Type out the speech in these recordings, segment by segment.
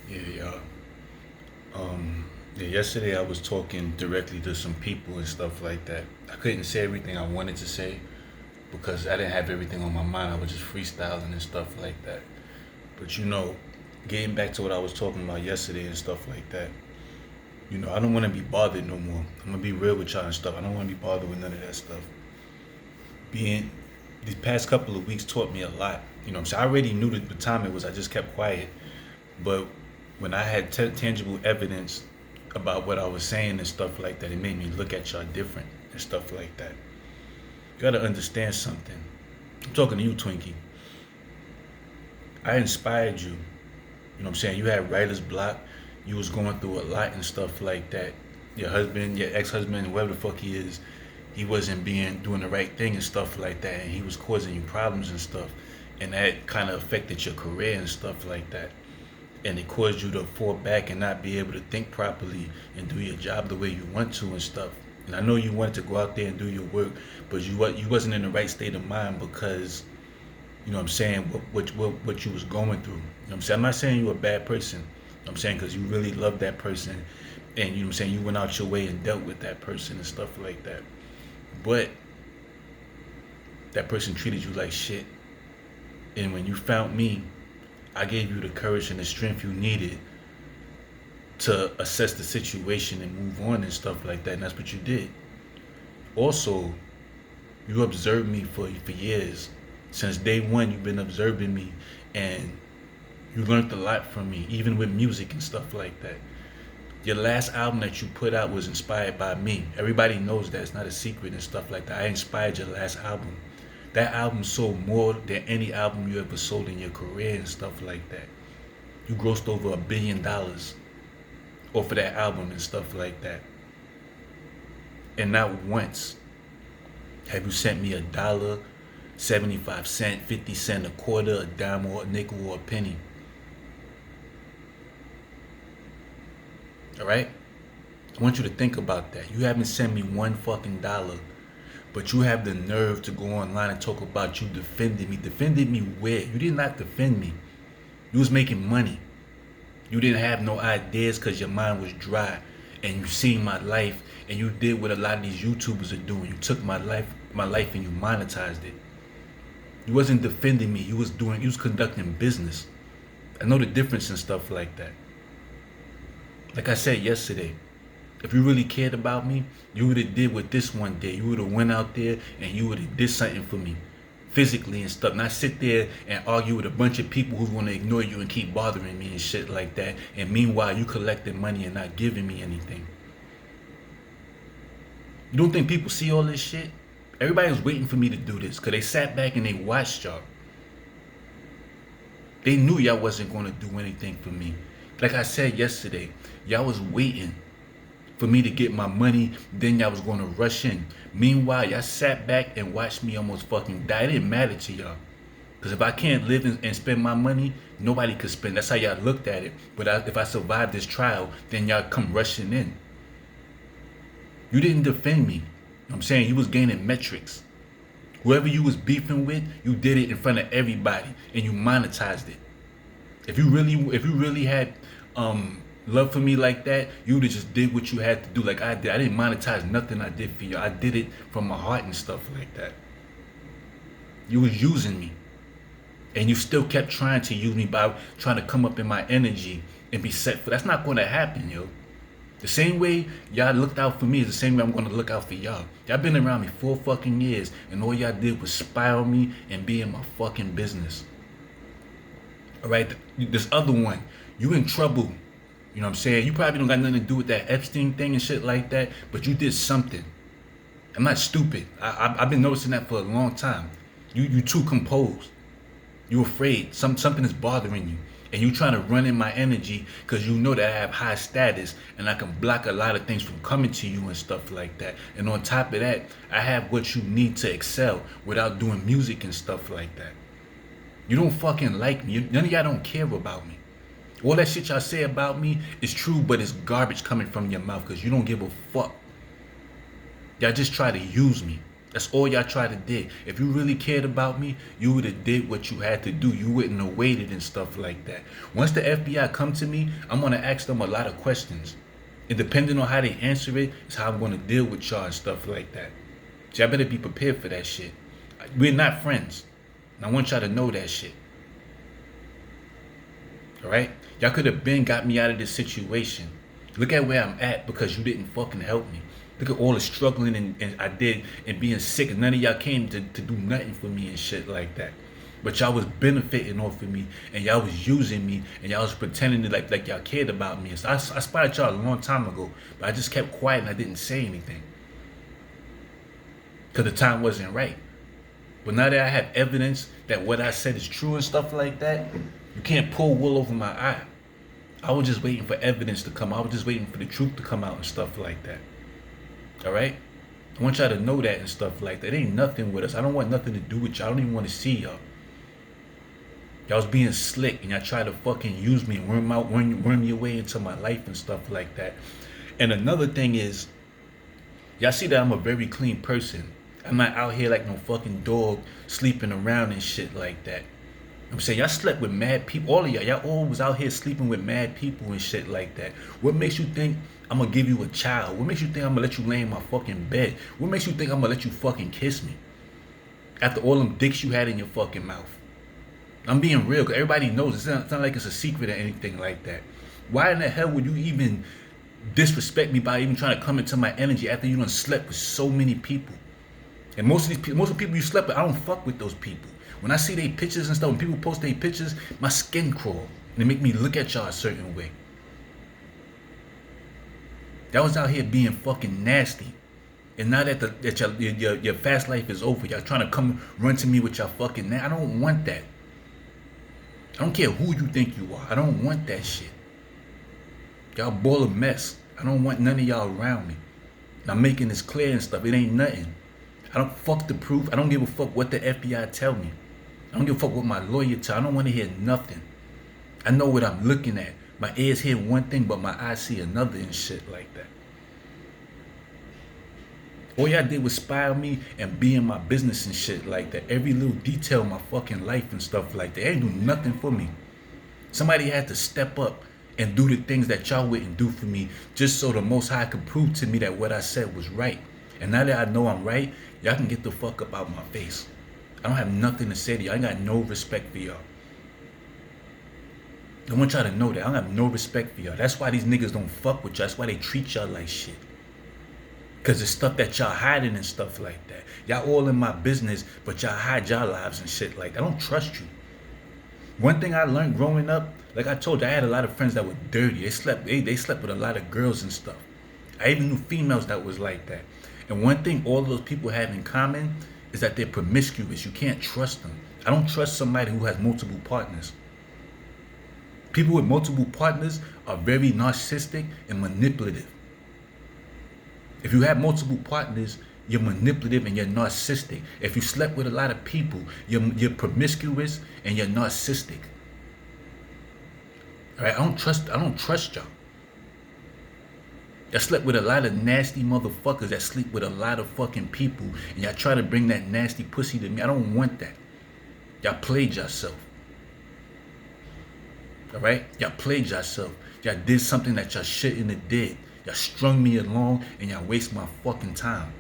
Yeah, yeah. Yeah, yesterday I was talking directly to some people and stuff like that. I couldn't say everything I wanted to say because I didn't have everything on my mind. I was just freestyling and stuff like that. But getting back to what I was talking about yesterday and stuff like that, I don't want to be bothered no more. I'm gonna be real with y'all and stuff. I don't want to be bothered with none of that stuff. Being These past couple of weeks taught me a lot. So I already knew the time it was. I just kept quiet. But when I had tangible evidence about what I was saying and stuff like that, it made me look at y'all different and stuff like that. You gotta understand something. I'm talking to you, Twinkie. I inspired you. What I'm saying? You had writer's block. You was going through a lot and stuff like that. Your husband, your ex-husband, whoever the fuck he is, he wasn't doing the right thing and stuff like that, and he was causing you problems and stuff, and that kind of affected your career and stuff like that, and it caused you to fall back and not be able to think properly and do your job the way you want to and stuff. And I know you wanted to go out there and do your work, but you wasn't in the right state of mind because what I'm saying, what you was going through. I'm saying? I'm not saying you're a bad person. I'm saying because you really love that person, and I'm saying, you went out your way and dealt with that person and stuff like that. But that person treated you like shit. And when you found me, I gave you the courage and the strength you needed to assess the situation and move on and stuff like that. And that's what you did. Also, you observed me for years. Since day one, you've been observing me, and you learned a lot from me, even with music and stuff like that. Your last album that you put out was inspired by me. Everybody knows that. It's not a secret and stuff like that. I inspired your last album. That album sold more than any album you ever sold in your career and stuff like that. You grossed over $1 billion off of that album and stuff like that. And not once have you sent me $1, 75 cents, 50 cents, a quarter, a dime, or a nickel, or a penny. All right? I want you to think about that. You haven't sent me one fucking dollar, but you have the nerve to go online and talk about you defending me. Defended me where? You did not defend me. You was making money. You didn't have no ideas because your mind was dry, and you seen my life, and you did what a lot of these YouTubers are doing. You took my life, and you monetized it. You wasn't defending me. You was conducting business. I know the difference and stuff like that. Like I said yesterday, if you really cared about me, you would have did what this one did. You would have went out there and you would have did something for me, physically and stuff. Not sit there and argue with a bunch of people who want to ignore you and keep bothering me and shit like that. And meanwhile, you collecting money and not giving me anything. You don't think people see all this shit? Everybody was waiting for me to do this because they sat back and they watched y'all. They knew y'all wasn't going to do anything for me. Like I said yesterday, y'all was waiting for me to get my money, then y'all was going to rush in. Meanwhile, y'all sat back and watched me almost fucking die. It didn't matter to y'all. Because if I can't live and spend my money, nobody could spend. That's how y'all looked at it. But if I survive this trial, then y'all come rushing in. You didn't defend me. I'm saying you was gaining metrics. Whoever you was beefing with, you did it in front of everybody and you monetized it. If you really had love for me like that, you would have just did what you had to do like I did. I didn't monetize nothing I did for you. I did it from my heart and stuff like that. You was using me. And you still kept trying to use me by trying to come up in my energy and be set for. That's not going to happen, yo. The same way y'all looked out for me is the same way I'm going to look out for y'all. Y'all been around me 4 fucking years, and all y'all did was spy on me and be in my fucking business. All right, this other one, you in trouble. You know what I'm saying? You probably don't got nothing to do with that Epstein thing and shit like that, but you did something. I'm not stupid. I've been noticing that for a long time. You too composed. You afraid. Something is bothering you. And you trying to run in my energy because you know that I have high status and I can block a lot of things from coming to you and stuff like that. And on top of that, I have what you need to excel without doing music and stuff like that. You don't fucking like me. None of y'all don't care about me. All that shit y'all say about me is true, but it's garbage coming from your mouth because you don't give a fuck. Y'all just try to use me. That's all y'all tried to do. If you really cared about me, you would have did what you had to do. You wouldn't have waited and stuff like that. Once the FBI come to me, I'm gonna ask them a lot of questions. And depending on how they answer it, is how I'm gonna deal with y'all and stuff like that. So y'all better be prepared for that shit. We're not friends. And I want y'all to know that shit. Alright? Y'all could have been got me out of this situation. Look at where I'm at because you didn't fucking help me. Look at all the struggling and I did and being sick, and none of y'all came to do nothing for me and shit like that. But y'all was benefiting off of me, and y'all was using me, and y'all was pretending to like y'all cared about me. So I spotted y'all a long time ago, but I just kept quiet and I didn't say anything. Because the time wasn't right. But now that I have evidence that what I said is true and stuff like that, you can't pull wool over my eye. I was just waiting for evidence to come out. I was just waiting for the truth to come out and stuff like that. Alright? I want y'all to know that and stuff like that. It ain't nothing with us. I don't want nothing to do with y'all. I don't even want to see y'all. Y'all was being slick and y'all tried to fucking use me and worm your way into my life and stuff like that. And another thing is, y'all see that I'm a very clean person. I'm not out here like no fucking dog sleeping around and shit like that. I'm saying y'all slept with mad people. All of y'all all was out here sleeping with mad people and shit like that. What makes you think I'm gonna give you a child? What makes you think I'm gonna let you lay in my fucking bed? What makes you think I'm gonna let you fucking kiss me? After all them dicks you had in your fucking mouth. I'm being real, because everybody knows. It's not like it's a secret or anything like that. Why in the hell would you even disrespect me by even trying to come into my energy after you done slept with so many people? And most of the people you slept with, I don't fuck with those people. When I see their pictures and stuff, when people post their pictures, my skin crawl. And it make me look at y'all a certain way. Y'all was out here being fucking nasty. And now that your fast life is over, y'all trying to come run to me with y'all fucking I don't want that. I don't care who you think you are. I don't want that shit. Y'all ball of mess. I don't want none of y'all around me. And I'm making this clear and stuff. It ain't nothing. I don't fuck the proof. I don't give a fuck what the FBI tell me. I don't give a fuck what my lawyer tell. I don't want to hear nothing. I know what I'm looking at. My ears hear one thing, but my eyes see another and shit like that. All y'all did was spy on me and be in my business and shit like that. Every little detail of my fucking life and stuff like that. They ain't do nothing for me. Somebody had to step up and do the things that y'all wouldn't do for me just so the Most High could prove to me that what I said was right. And now that I know I'm right, y'all can get the fuck up out my face. I don't have nothing to say to y'all. I got no respect for y'all. I want y'all to know that. I don't have no respect for y'all. That's why these niggas don't fuck with y'all. That's why they treat y'all like shit. Because it's stuff that y'all hiding and stuff like that. Y'all all in my business, but y'all hide y'all lives and shit like that. I don't trust you. One thing I learned growing up, like I told you, I had a lot of friends that were dirty. They slept with a lot of girls and stuff. I even knew females that was like that. And one thing all of those people have in common is that they're promiscuous. You can't trust them. I don't trust somebody who has multiple partners. People with multiple partners are very narcissistic and manipulative. If you have multiple partners, you're manipulative and you're narcissistic. If you slept with a lot of people, you're promiscuous and you're narcissistic. All right, I don't trust y'all. Y'all slept with a lot of nasty motherfuckers that sleep with a lot of fucking people, and y'all try to bring that nasty pussy to me. I don't want that. Y'all played yourself. All right, y'all played yourself. Y'all did something that y'all shouldn't have did. Y'all strung me along and y'all waste my fucking time.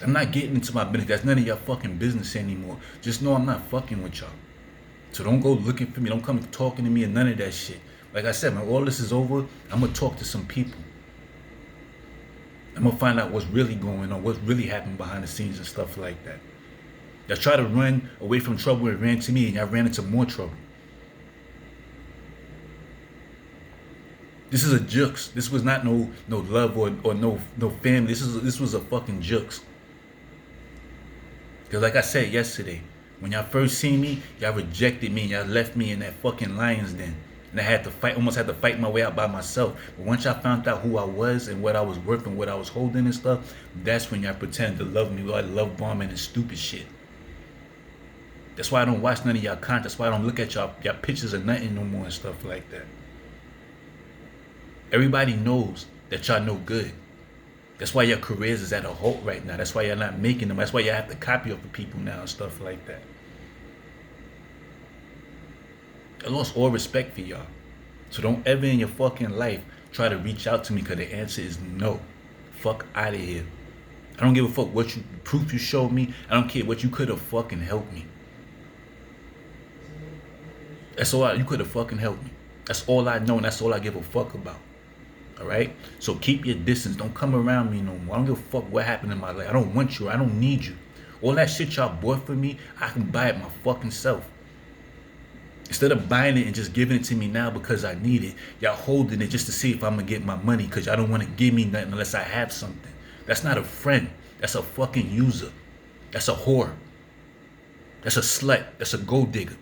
I'm not getting into my business. That's none of your fucking business anymore. Just know I'm not fucking with y'all. So don't go looking for me. Don't come talking to me and none of that shit. Like I said, man, all this is over, I'm going to talk to some people. I'm going to find out what's really going on, what's really happening behind the scenes and stuff like that. Y'all try to run away from trouble and ran to me, and y'all ran into more trouble. This is a jokes. This was not no love or no family. This was a fucking jokes. Because like I said yesterday, when y'all first seen me, y'all rejected me and y'all left me in that fucking lion's den. And I had to fight, almost had to fight my way out by myself. But once y'all found out who I was and what I was worth and what I was holding and stuff, that's when y'all pretended to love me with all love bombing and stupid shit. That's why I don't watch none of y'all content. That's why I don't look at y'all pictures or nothing no more and stuff like that. Everybody knows that y'all no good. That's why your careers is at a halt right now. That's why you're not making them. That's why you have to copy off the people now and stuff like that. I lost all respect for y'all. So don't ever in your fucking life try to reach out to me because the answer is no. Fuck out of here. I don't give a fuck what proof you showed me. I don't care what you could have fucking helped me. That's all you could have fucking helped me. That's all I know and that's all I give a fuck about. Alright? So keep your distance. Don't come around me no more. I don't give a fuck what happened in my life. I don't want you. I don't need you. All that shit y'all bought for me, I can buy it my fucking self. Instead of buying it and just giving it to me now because I need it, y'all holding it just to see if I'm gonna get my money because y'all don't want to give me nothing unless I have something. That's not a friend. That's a fucking user. That's a whore. That's a slut. That's a gold digger.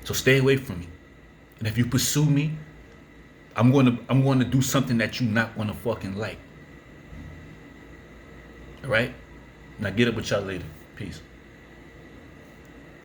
So stay away from me. And if you pursue me, I'm going to do something that you not going to fucking like. All right? Now get up with y'all later. Peace.